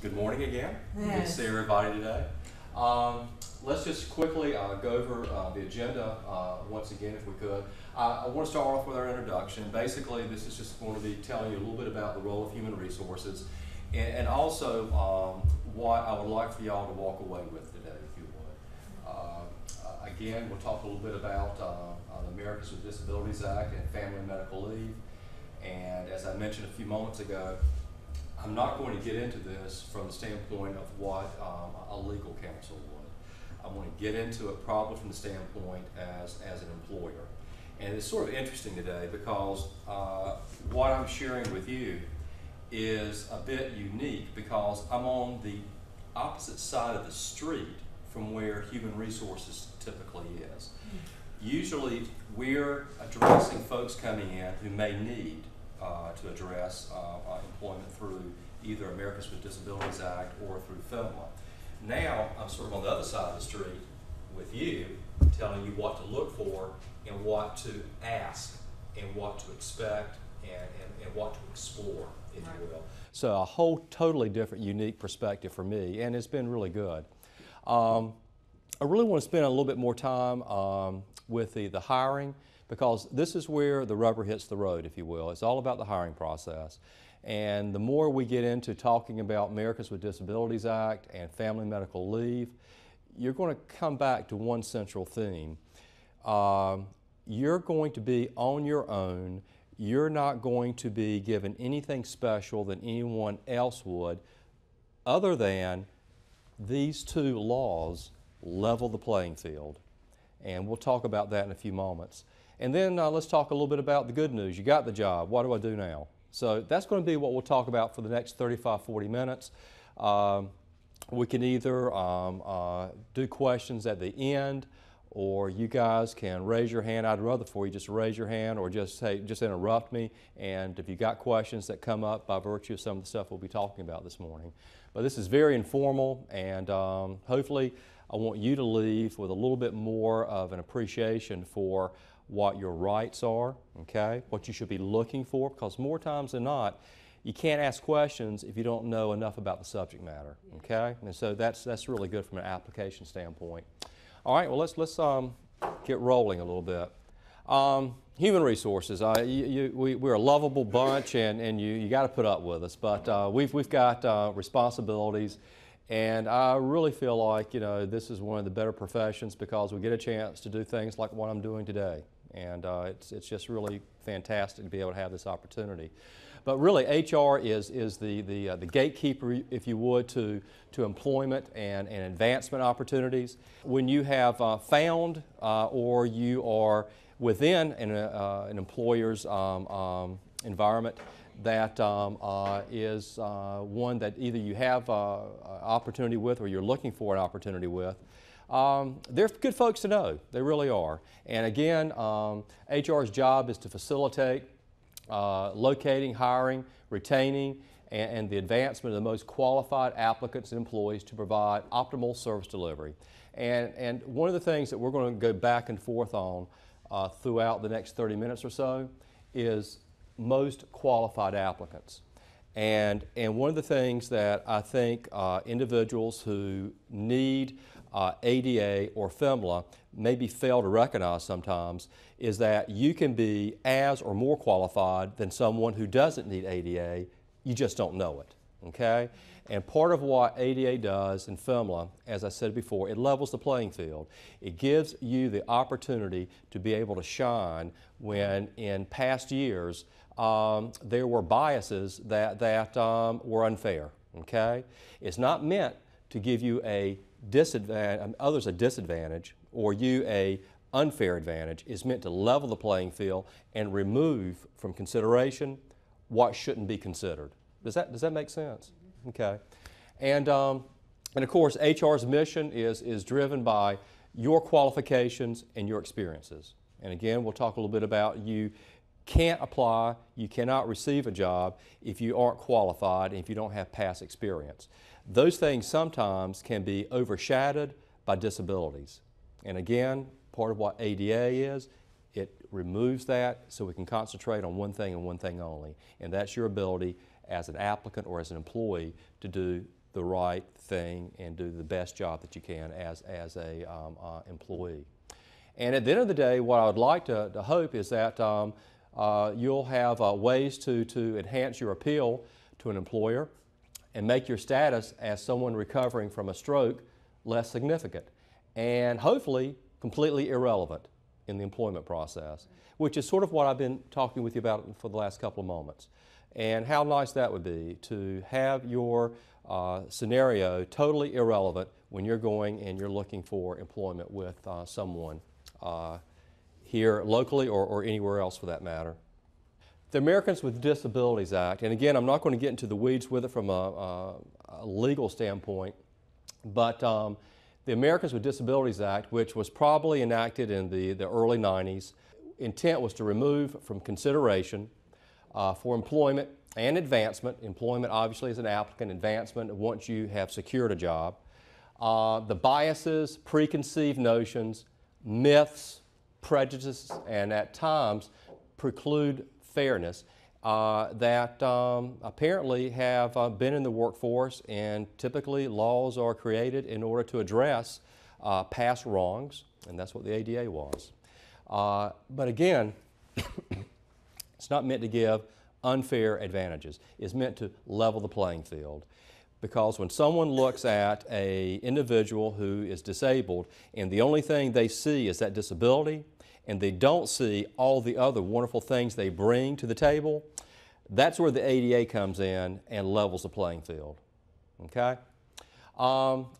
Good morning again. Yes. Good to see everybody today. Let's just quickly go over the agenda once again, if we could. I want to start off with our introduction. Basically, this is just going to be telling you a little bit about the role of human resources and also what I would like for y'all to walk away with today, if you would. Again, we'll talk a little bit about the Americans with Disabilities Act and Family Medical Leave. And as I mentioned a few moments ago, I'm not going to get into this from the standpoint of what a legal counsel would. I'm going to get into it probably from the standpoint as an employer. And it's sort of interesting today because what I'm sharing with you is a bit unique because I'm on the opposite side of the street from where human resources typically is. Usually we're addressing folks coming in who may need to address employment through either Americans with Disabilities Act or through FMLA. Now I'm sort of on the other side of the street with you, telling you what to look for and what to ask and what to expect and what to explore, if you will. So a whole totally different, unique perspective for me, and it's been really good. I really want to spend a little bit more time with the hiring, because this is where the rubber hits the road, if you will. It's all about the hiring process. And the more we get into talking about Americans with Disabilities Act and Family Medical Leave, you're going to come back to one central theme. You're going to be on your own. You're not going to be given anything special than anyone else would, other than these two laws level the playing field. And we'll talk about that in a few moments. And then let's talk a little bit about the good news. You got the job. What do I do now? So that's going to be what we'll talk about for the next 35, 40 minutes. We can either do questions at the end, or you guys can raise your hand. I'd rather for you just raise your hand or just say, just interrupt me. And if you got questions that come up by virtue of some of the stuff we'll be talking about this morning. But this is very informal, and hopefully I want you to leave with a little bit more of an appreciation for what your rights are, okay? What you should be looking for, because more times than not, you can't ask questions if you don't know enough about the subject matter, okay? And so that's really good from an application standpoint. All right, well, let's get rolling a little bit. Human resources, we're a lovable bunch, and you got to put up with us, but we've got responsibilities. And I really feel like, this is one of the better professions because we get a chance to do things like what I'm doing today. And it's just really fantastic to be able to have this opportunity. But really, HR is the gatekeeper, if you would, to employment and advancement opportunities. When you have found or you are within an employer's environment that is one that either you have an opportunity with or you're looking for an opportunity with, they're good folks to know. They really are. And again, HR's job is to facilitate locating, hiring, retaining, and the advancement of the most qualified applicants and employees to provide optimal service delivery. And one of the things that we're going to go back and forth on throughout the next 30 minutes or so is most qualified applicants. And one of the things that I think individuals who need ADA or FMLA maybe fail to recognize sometimes is that you can be as or more qualified than someone who doesn't need ADA, you just don't know it, okay? And part of what ADA does in FMLA, as I said before, it levels the playing field. It gives you the opportunity to be able to shine when in past years there were biases that were unfair, okay? It's not meant to give you a disadvantage, others a disadvantage, or you a unfair advantage. It's meant to level the playing field and remove from consideration what shouldn't be considered. Does that make sense? Okay. And of course, HR's mission is driven by your qualifications and your experiences. And again, we'll talk a little bit about you can't apply, you cannot receive a job if you aren't qualified and if you don't have past experience. Those things sometimes can be overshadowed by disabilities. And again, part of what ADA is, it removes that so we can concentrate on one thing and one thing only, and that's your ability as an applicant or as an employee to do the right thing and do the best job that you can as a employee. And at the end of the day, what I would like to hope is that you'll have ways to enhance your appeal to an employer and make your status as someone recovering from a stroke less significant and hopefully completely irrelevant in the employment process, which is sort of what I've been talking with you about for the last couple of moments. And how nice that would be to have your scenario totally irrelevant when you're going and you're looking for employment with someone here locally or anywhere else for that matter. The Americans with Disabilities Act, and again, I'm not going to get into the weeds with it from a legal standpoint, but the Americans with Disabilities Act, which was probably enacted in the early 90s, intent was to remove from consideration for employment and advancement. Employment obviously is an applicant, advancement once you have secured a job. The biases, preconceived notions, myths, prejudices, and at times preclude fairness that apparently have been in the workforce, and typically laws are created in order to address past wrongs, and that's what the ADA was. But again, it's not meant to give unfair advantages. It's meant to level the playing field. Because when someone looks at an individual who is disabled and the only thing they see is that disability, and they don't see all the other wonderful things they bring to the table, that's where the ADA comes in and levels the playing field. Okay?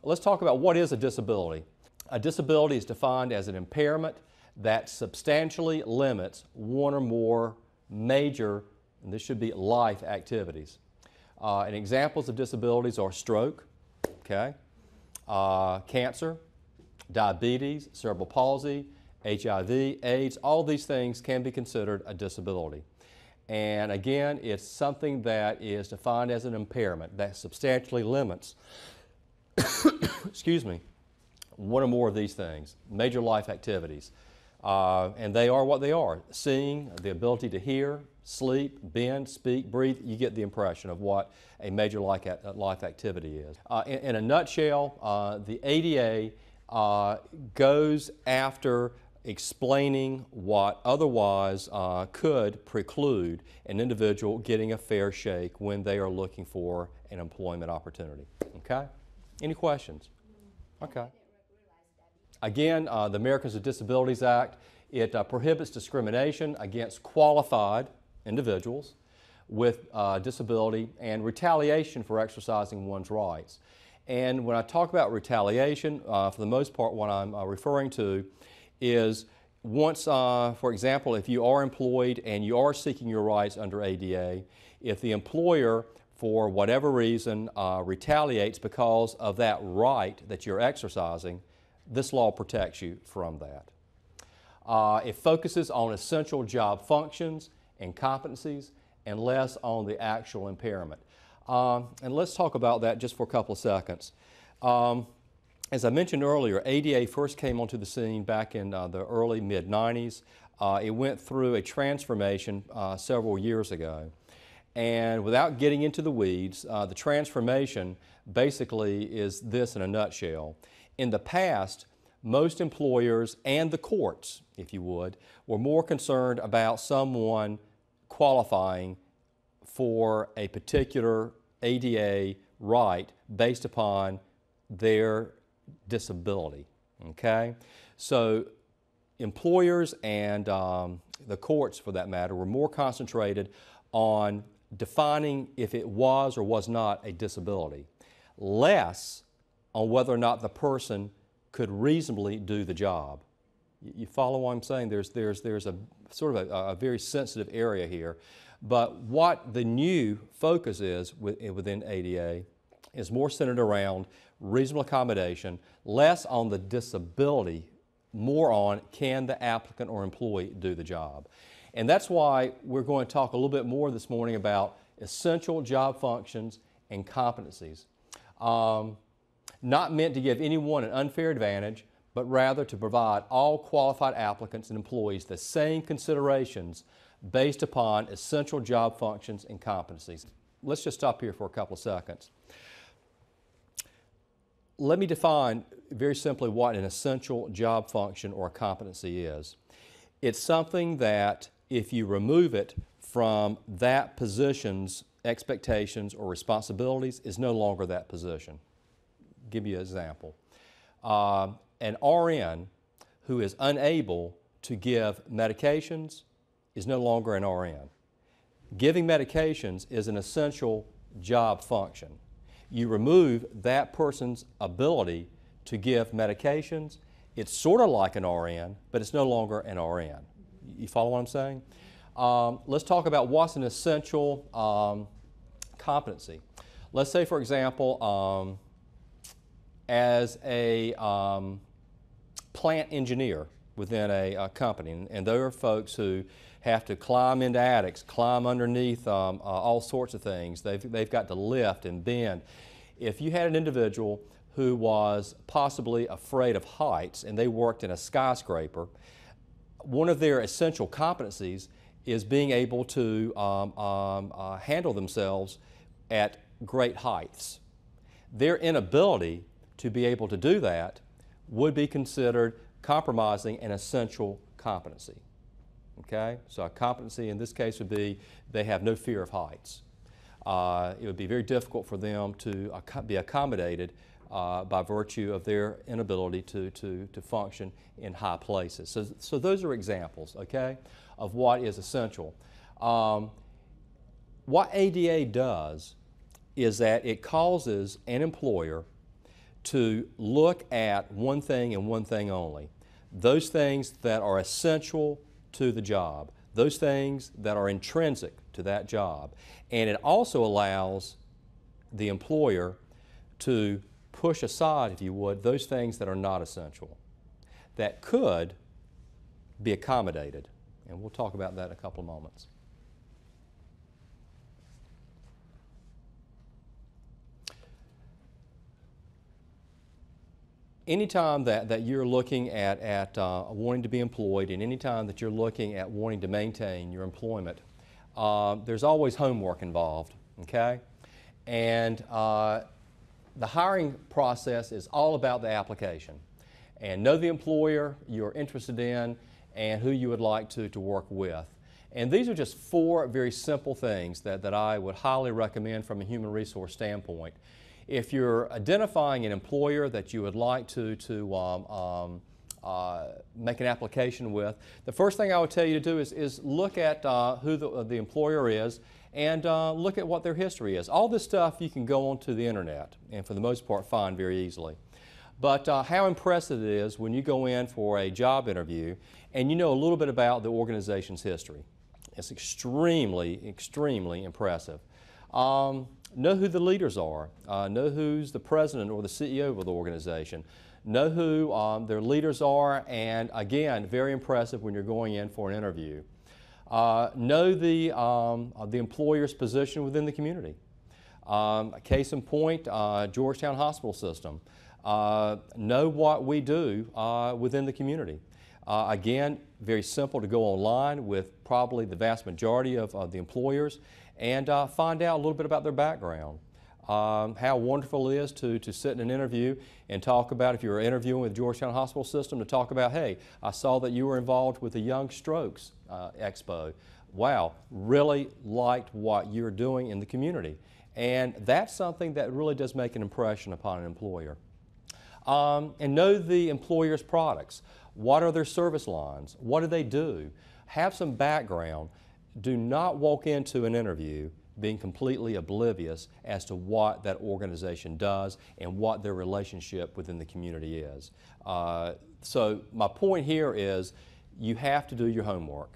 Let's talk about what is a disability. A disability is defined as an impairment that substantially limits one or more major, and this should be life activities. And examples of disabilities are stroke, okay, cancer, diabetes, cerebral palsy, HIV, AIDS, all these things can be considered a disability. And again, it's something that is defined as an impairment that substantially limits, excuse me, one or more of these things, major life activities. And they are what they are: seeing, the ability to hear, sleep, bend, speak, breathe. You get the impression of what a major life activity is. In a nutshell, the ADA goes after explaining what otherwise could preclude an individual getting a fair shake when they are looking for an employment opportunity. Okay? Any questions? Okay. Again, the Americans with Disabilities Act, it prohibits discrimination against qualified individuals with disability and retaliation for exercising one's rights. And when I talk about retaliation, for the most part what I'm referring to is once, for example, if you are employed and you are seeking your rights under ADA, if the employer for whatever reason retaliates because of that right that you're exercising, this law protects you from that. It focuses on essential job functions and competencies and less on the actual impairment. And let's talk about that just for a couple of seconds. As I mentioned earlier, ADA first came onto the scene back in the early mid-90s. It went through a transformation several years ago. And without getting into the weeds, the transformation basically is this in a nutshell. In the past, most employers and the courts, if you would, were more concerned about someone qualifying for a particular ADA right based upon their disability, okay? So employers and the courts, for that matter, were more concentrated on defining if it was or was not a disability, less on whether or not the person could reasonably do the job. You follow what I'm saying? There's a sort of a very sensitive area here. But what the new focus is within ADA is more centered around reasonable accommodation, less on the disability, more on can the applicant or employee do the job. And that's why we're going to talk a little bit more this morning about essential job functions and competencies. Not meant to give anyone an unfair advantage, but rather to provide all qualified applicants and employees the same considerations based upon essential job functions and competencies. Let's just stop here for a couple of seconds. let me define very simply what an essential job function or competency is. It's something that if you remove it from that position's expectations or responsibilities is no longer that position. Give you an example. An RN who is unable to give medications is no longer an RN. Giving medications is an essential job function. You remove that person's ability to give medications, it's sort of like an RN, but it's no longer an RN. You follow what I'm saying? Let's talk about what's an essential competency. Let's say, for example, as a plant engineer within a company, and there are folks who have to climb into attics, climb underneath all sorts of things. They've got to lift and bend. If you had an individual who was possibly afraid of heights and they worked in a skyscraper, one of their essential competencies is being able to handle themselves at great heights. Their inability to be able to do that would be considered compromising an essential competency. Okay? So a competency in this case would be they have no fear of heights. It would be very difficult for them to be accommodated by virtue of their inability to function in high places. So those are examples, okay, of what is essential. What ADA does is that it causes an employer to look at one thing and one thing only. Those things that are essential to the job, those things that are intrinsic to that job. And it also allows the employer to push aside, if you would, those things that are not essential, that could be accommodated. And we'll talk about that in a couple of moments. Anytime that you're looking at wanting to be employed, and anytime that you're looking at wanting to maintain your employment, there's always homework involved, okay? And the hiring process is all about the application. And know the employer you're interested in and who you would like to work with. And these are just 4 very simple things that I would highly recommend from a human resource standpoint. If you're identifying an employer that you would like to make an application with, the first thing I would tell you to do is look at who the employer is and look at what their history is. All this stuff you can go onto the internet and for the most part find very easily. But how impressive it is when you go in for a job interview and you know a little bit about the organization's history. It's extremely, extremely impressive. Know who the leaders are. Know who's the president or the CEO of the organization. Know who their leaders are, and again, very impressive when you're going in for an interview. Know the employer's position within the community. Case in point, Georgetown Hospital System. Know what we do within the community. Again, very simple to go online with probably the vast majority of the employers and find out a little bit about their background. How wonderful it is to sit in an interview and talk about, if you were interviewing with Georgetown Hospital System, to talk about, hey, I saw that you were involved with the YoungStroke Expo. Wow, really liked what you're doing in the community. And that's something that really does make an impression upon an employer. And know the employer's products. What are their service lines? What do they do? Have some background. Do not walk into an interview being completely oblivious as to what that organization does and what their relationship within the community is. So my point here is you have to do your homework.